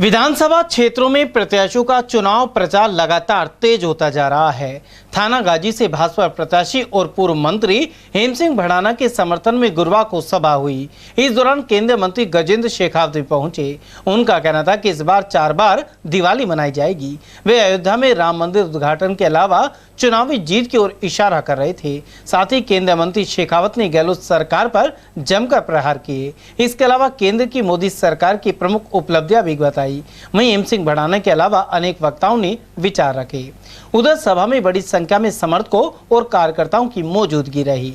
विधानसभा क्षेत्रों में प्रत्याशियों का चुनाव प्रचार लगातार तेज होता जा रहा है। थानागाजी से भाजपा प्रत्याशी और पूर्व मंत्री हेम सिंह भड़ाना के समर्थन में गुरुवार को सभा हुई। इस दौरान केंद्रीय मंत्री गजेंद्र शेखावत भी पहुंचे। उनका कहना था कि इस बार 4 बार दिवाली मनाई जाएगी। वे अयोध्या में राम मंदिर उद्घाटन के अलावा चुनावी जीत की ओर इशारा कर रहे थे। साथ ही केंद्रीय मंत्री शेखावत ने गहलोत सरकार पर जमकर प्रहार किए। इसके अलावा केंद्र की मोदी सरकार की प्रमुख उपलब्धियां भी बताई। वहीं हेम सिंह भड़ाना के अलावा अनेक वक्ताओं ने विचार रखे। उधर सभा में बड़ी संख्या में समर्थकों और कार्यकर्ताओं की मौजूदगी रही।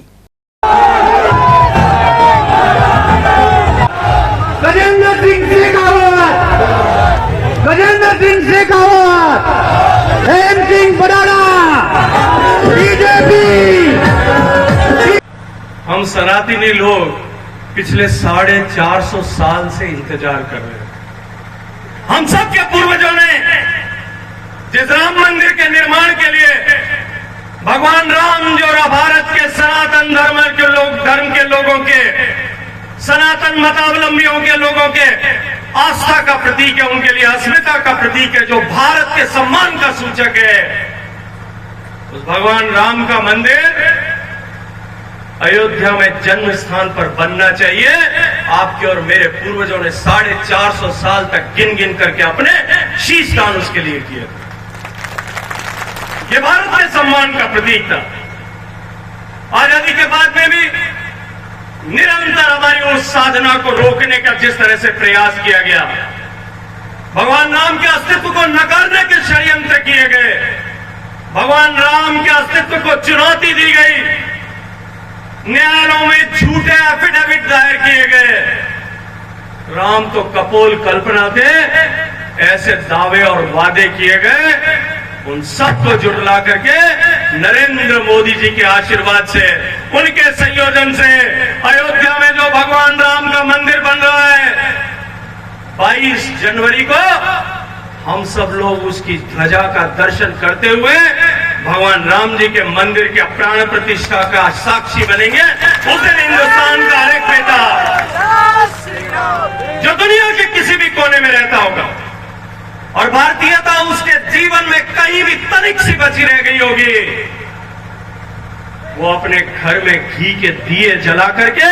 गजेंद्र सिंह शेखावत, हेम सिंह भड़ाना, बीजेपी। हम सनातनी लोग पिछले 450 साल से इंतजार कर रहे हैं। हम सबके पूर्वजों ने जिस राम मंदिर के निर्माण के लिए भगवान राम जो भारत के सनातन धर्म के लोगों के, सनातन मतावलंबियों के लोगों के आस्था का प्रतीक है, उनके लिए अस्मिता का प्रतीक है, जो भारत के सम्मान का सूचक है, उस भगवान राम का मंदिर अयोध्या में जन्म स्थान पर बनना चाहिए। आपके और मेरे पूर्वजों ने 450 साल तक गिन गिन करके अपने शीश दान उसके लिए किए। ये भारत के सम्मान का प्रतीक था। आजादी के बाद में भी निरंतर हमारी उस साधना को रोकने का जिस तरह से प्रयास किया गया, भगवान राम के अस्तित्व को नकारने के षड्यंत्र किए गए, भगवान राम के अस्तित्व को चुनौती दी गई, न्यायालयों में झूठे एफिडेविट दायर किए गए। राम तो कपोल कल्पना थे, ऐसे दावे और वादे किए गए। उन सबको जुटला करके नरेंद्र मोदी जी के आशीर्वाद से, उनके संयोजन से अयोध्या में जो भगवान राम का मंदिर बन रहा है, 22 जनवरी को हम सब लोग उसकी ध्वजा का दर्शन करते हुए भगवान राम जी के मंदिर के प्राण प्रतिष्ठा का साक्षी बनेंगे। उस दिन हिंदुस्तान का हर एक बेटा जो दुनिया के किसी भी कोने में रहता होगा और भारतीयता उसके जीवन में कहीं भी तनिक सी बची रह गई होगी, वो अपने घर में घी के दिए जला करके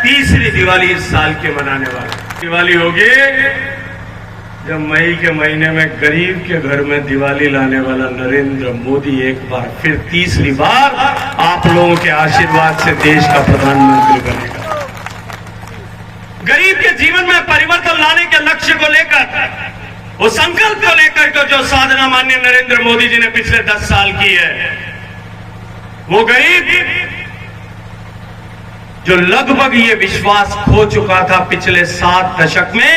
तीसरी दिवाली इस साल के मनाने वाले दिवाली होगी, जब मई के महीने में गरीब के घर में दिवाली लाने वाला नरेंद्र मोदी एक बार फिर तीसरी बार आप लोगों के आशीर्वाद से देश का प्रधानमंत्री बनेगा। गरीब के जीवन में परिवर्तन लाने के लक्ष्य को लेकर, वो संकल्प को लेकर के जो साधना माननीय नरेंद्र मोदी जी ने पिछले 10 साल की है, वो गरीब जो लगभग ये विश्वास खो चुका था पिछले 7 दशक में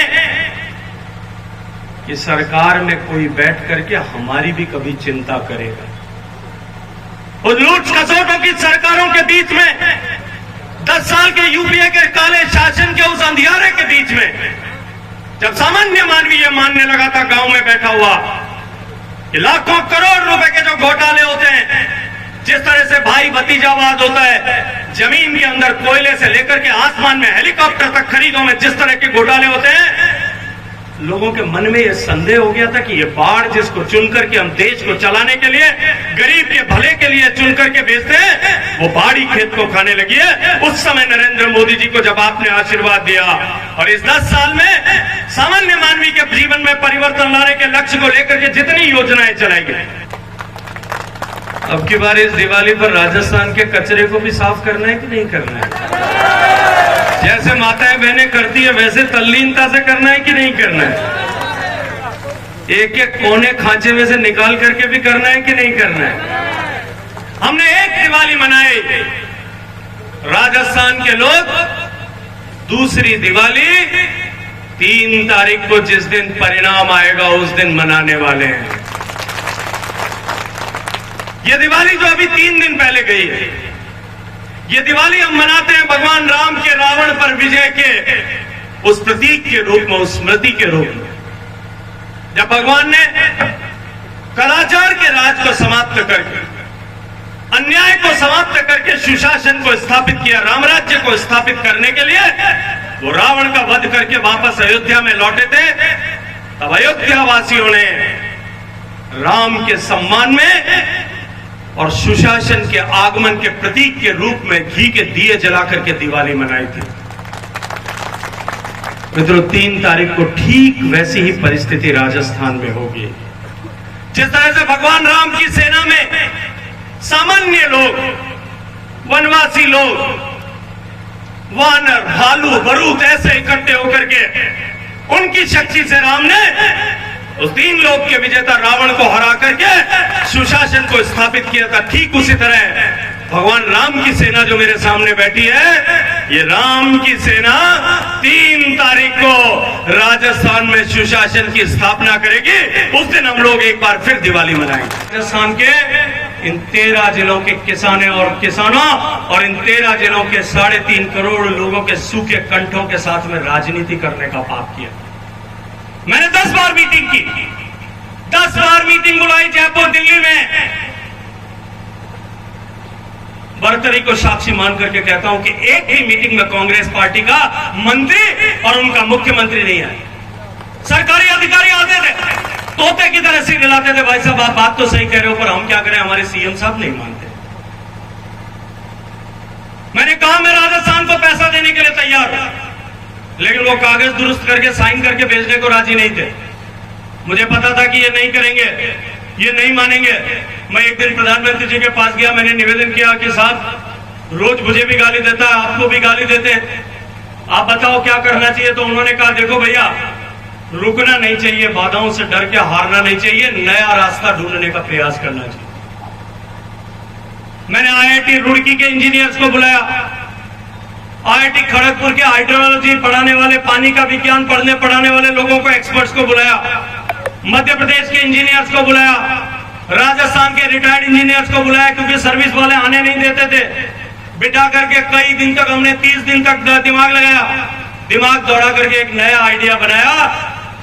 कि सरकार में कोई बैठ करके हमारी भी कभी चिंता करेगा। उन लूट खसोटों की सरकारों के बीच में, 10 साल के यूपीए के काले शासन के उस अंधियारे के बीच में, जब सामान्य मानवी ये मानने लगा था गांव में बैठा हुआ कि लाखों करोड़ रुपए के जो घोटाले होते हैं, जिस तरह से भाई भतीजावाद होता है, जमीन के अंदर कोयले से लेकर के आसमान में हेलीकॉप्टर तक खरीदों में जिस तरह के घोटाले होते हैं, लोगों के मन में यह संदेह हो गया था कि ये बाढ़ जिसको चुन करके हम देश को चलाने के लिए, गरीब के भले के लिए चुन करके भेजते हैं, वो बाढ़ ही खेत को खाने लगी है। उस समय नरेंद्र मोदी जी को जब आपने आशीर्वाद दिया और इस 10 साल में सामान्य मानवी के जीवन में परिवर्तन लाने के लक्ष्य को लेकर के जितनी योजनाएं चलाई गई, अब की बार इस दिवाली पर राजस्थान के कचरे को भी साफ करना है कि नहीं करना है? जैसे माताएं बहनें करती है वैसे तल्लीनता से करना है कि नहीं करना है? एक एक कोने खांचे में से निकाल करके भी करना है कि नहीं करना है? हमने एक दिवाली मनाई, राजस्थान के लोग दूसरी दिवाली 3 तारीख को जिस दिन परिणाम आएगा उस दिन मनाने वाले हैं। ये दिवाली जो अभी 3 दिन पहले गई है, ये दिवाली हम मनाते हैं भगवान राम के रावण पर विजय के उस प्रतीक के रूप में, उस स्मृति के रूप में, जब भगवान ने कदाचार के राज को समाप्त करके, अन्याय को समाप्त करके सुशासन को स्थापित किया, रामराज्य को स्थापित करने के लिए वो रावण का वध करके वापस अयोध्या में लौटे थे। तब वासियों ने राम के सम्मान में और सुशासन के आगमन के प्रतीक के रूप में घी के दिए जला करके दिवाली मनाई थी। मित्रों, 3 तारीख को ठीक वैसी ही परिस्थिति राजस्थान में होगी। जिस तरह से भगवान राम की सेना में सामान्य लोग, वनवासी लोग, वानर, भालू, बरूद ऐसे इकट्ठे होकर के उनकी शक्ति से राम ने उस 3 लोक के विजेता रावण को हरा करके सुशासन को स्थापित किया था, ठीक उसी तरह भगवान राम की सेना जो मेरे सामने बैठी है, ये राम की सेना 3 तारीख को राजस्थान में सुशासन की स्थापना करेगी। उस दिन हम लोग एक बार फिर दिवाली मनाएंगे। राजस्थान के इन 13 जिलों के किसानों और इन 13 जिलों के 3.5 करोड़ लोगों के सूखे कंठों के साथ में राजनीति करने का पाप किया। मैंने 10 बार मीटिंग की, 10 बार मीटिंग बुलाई जयपुर, दिल्ली में। बरतरी को साक्षी मान करके कहता हूं कि एक भी मीटिंग में कांग्रेस पार्टी का मंत्री और उनका मुख्यमंत्री नहीं आए। सरकारी अधिकारी आते थे, तोते की तरह सिर हिलाते थे, भाई साहब आप बात तो सही कह रहे हो पर हम क्या करें, हमारे सीएम साहब नहीं मानते। मैंने कहा मैं राजस्थान को पैसा देने के लिए तैयार हूं, लेकिन वो कागज दुरुस्त करके साइन करके भेजने को राजी नहीं थे। मुझे पता था कि ये नहीं करेंगे, ये नहीं मानेंगे। मैं एक दिन प्रधानमंत्री जी के पास गया, मैंने निवेदन किया कि साहब रोज मुझे भी गाली देता है, आपको भी गाली देते हैं, आप बताओ क्या करना चाहिए। तो उन्होंने कहा देखो भैया, रुकना नहीं चाहिए, बाधाओं से डर के हारना नहीं चाहिए, नया रास्ता ढूंढने का प्रयास करना चाहिए। मैंने IIT रुड़की के इंजीनियर्स को बुलाया, IIT खड़गपुर के हाइड्रोलॉजी पढ़ाने वाले, पानी का विज्ञान पढ़ाने वाले लोगों को, एक्सपर्ट्स को बुलाया, मध्य प्रदेश के इंजीनियर्स को बुलाया, राजस्थान के रिटायर्ड इंजीनियर्स को बुलाया, क्योंकि सर्विस वाले आने नहीं देते थे। बिठा करके कई दिन तक हमने 30 दिन तक दिमाग लगाया, दिमाग दौड़ा करके एक नया आइडिया बनाया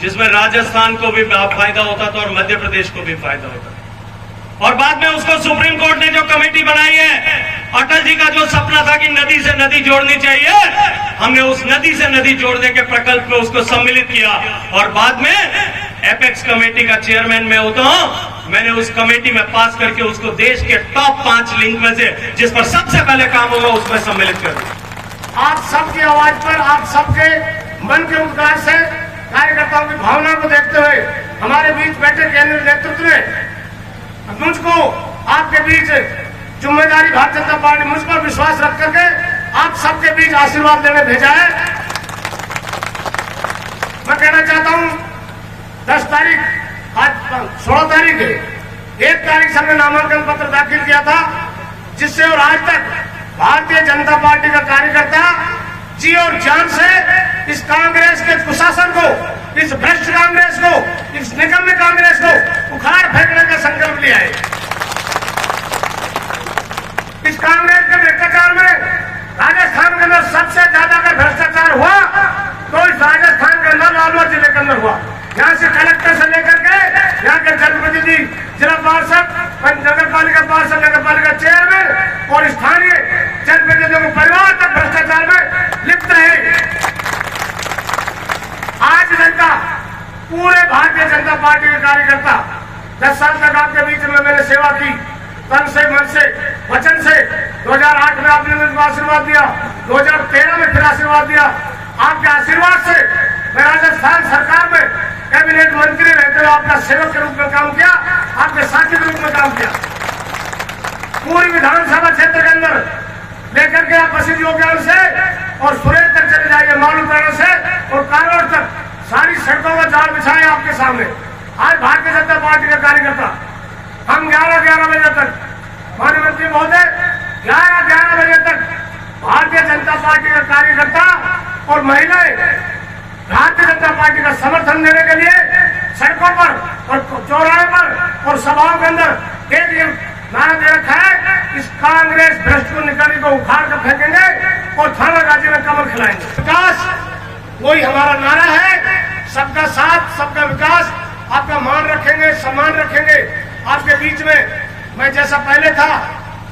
जिसमें राजस्थान को भी फायदा होता था और मध्य प्रदेश को भी फायदा होता था। और बाद में उसको सुप्रीम कोर्ट ने जो कमेटी बनाई है, अटल जी का जो सपना था कि नदी से नदी जोड़नी चाहिए, हमने उस नदी से नदी जोड़ने के प्रकल्प में उसको सम्मिलित किया। और बाद में एपेक्स कमेटी का चेयरमैन मैं होता हूं, मैंने उस कमेटी में पास करके उसको देश के टॉप 5 लिंक में से जिस पर सबसे पहले काम होगा उसमें सम्मिलित कर दिया। आप सबकी आवाज पर, आप सबके मन के उद्गार से, कार्यकर्ताओं की भावना को देखते हुए हमारे बीच बैठे केंद्रीय नेतृत्व ने मुझको आपके बीच जिम्मेदारी, भारतीय जनता पार्टी मुझ पर विश्वास रख करके आप सबके बीच आशीर्वाद लेने भेजा है। मैं कहना चाहता हूं 10 तारीख, आज 16 तारीख है, 1 तारीख से हमने नामांकन पत्र दाखिल किया था, जिससे और आज तक भारतीय जनता पार्टी का कार्यकर्ता जी और जान से इस कांग्रेस के कुशासन को, इस भ्रष्ट कांग्रेस को, इस निकम्मे कांग्रेस को उखाड़ फेंकने का संकल्प लिया है। इस कांग्रेस के भ्रष्टाचार में राजस्थान के अंदर सबसे ज्यादा अगर भ्रष्टाचार हुआ तो इस राजस्थान के अंदर लालवार जिले के अंदर हुआ। यहाँ से कलेक्टर से लेकर के यहाँ के जनप्रतिनिधि, जिला पार्षद, नगर पालिका पार्षद, नगर पालिका चेयरमैन और स्थानीय जनप्रतिनिधियों के परिवार तक भ्रष्टाचार में लिप्त रहे। आज जनता, पूरे भारतीय जनता पार्टी के कार्यकर्ता, 10 साल तक आपके बीच में मैंने सेवा की, तन से, मन से, वचन से। 2008 में आपने मुझको आशीर्वाद दिया, 2013 में फिर आशीर्वाद दिया। आपके आशीर्वाद से मैं राजस्थान सरकार में कैबिनेट मंत्री रहते हुए आपका सेवक के रूप में काम किया, आपके साथी के रूप में काम किया। पूरी विधानसभा क्षेत्र के अंदर लेकर के आप बसी योगदान से और सुरेश तक चले जाइए, मालूपेड़ा से और कारोड़ तक सारी सड़कों का जाल बिछाए आपके सामने। आज भारतीय जनता पार्टी के कार्यकर्ता हम 11-11 बजे तक, माननीय मंत्री महोदय, 11-11 बजे तक भारतीय जनता पार्टी के कार्यकर्ता और महिलाएं भारतीय जनता पार्टी का समर्थन देने के लिए सड़कों पर और चौराहे पर और सभाओं के अंदर एक नारा दे रखा है, इस कांग्रेस भ्रष्ट को निकाली को उखाड़ कर फेंकेंगे और थाना गाजी में कमल खिलाएंगे। विकास वही हमारा नारा है, सबका साथ, सबका विकास। आपका मान रखेंगे, सम्मान रखेंगे। आपके बीच में मैं जैसा पहले था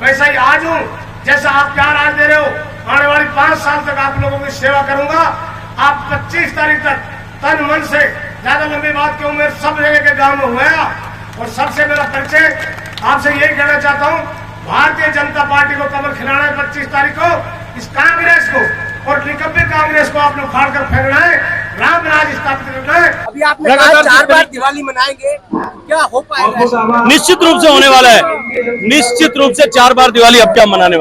वैसा ही आज हूं। जैसा आप प्यार आज दे रहे हो, आने वाली 5 साल तक आप लोगों की सेवा करूंगा। आप 25 तारीख तक तन मन से ज्यादा लंबी बात क्यों, मेरे सब जगह के गांव में हुआ और सबसे मेरा परिचय आपसे यही कहना चाहता हूं, भारतीय जनता पार्टी को कमल खिलाना है 25 तारीख को, इस कांग्रेस को और निकम्मे कांग्रेस को आपने उखाड़ कर फेंकना है, राम राज स्थापित करना है। अभी आपने कहा 4 बार दिवाली मनाएंगे, क्या हो पाएगा? निश्चित रूप से होने वाला है, निश्चित रूप से 4 बार दिवाली अब क्या मनाने वाले।